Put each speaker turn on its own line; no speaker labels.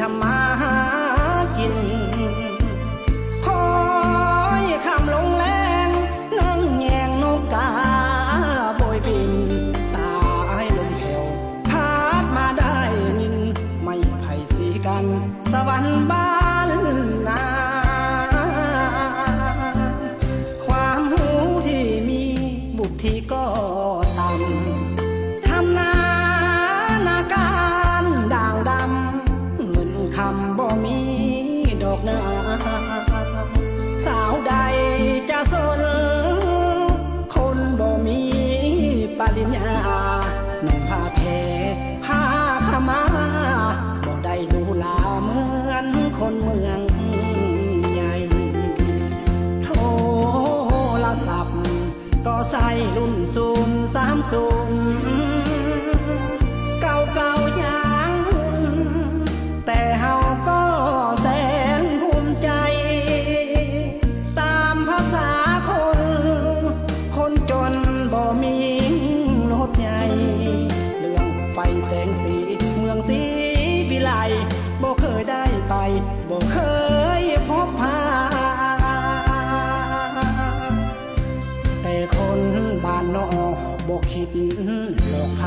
ทำมาหากินคอยคำลงแรงนั่งแยงนกกาโบยบินสายลมแผ่วพัดมาได้ยินไม่ไผ่สีกันสวรรค์บ้านนาความหูที่มีบุตรที่ก็ต่ำทำนาการด่างดำเงินคำบ่มีดอกนาสาวใดจะสนคนบ่มีปริญญาน้องพาแพ้ผ้าขมาบ่ได้ดูลาเหมือนคนเมืองใหญ่โทรศัพท์ต่อใส่รุ่น030เก่าๆอย่างหุ่นแต่เฮาก็แสนภูมิใจตามภาษาคนจนบ่มีรถใหญ่เรื่องไฟแสงสีเมืองศรีวิไลบ่เคยได้ไปบ่เคยพบพาแต่คนบ้านนอกบ่คิดหลอกใคร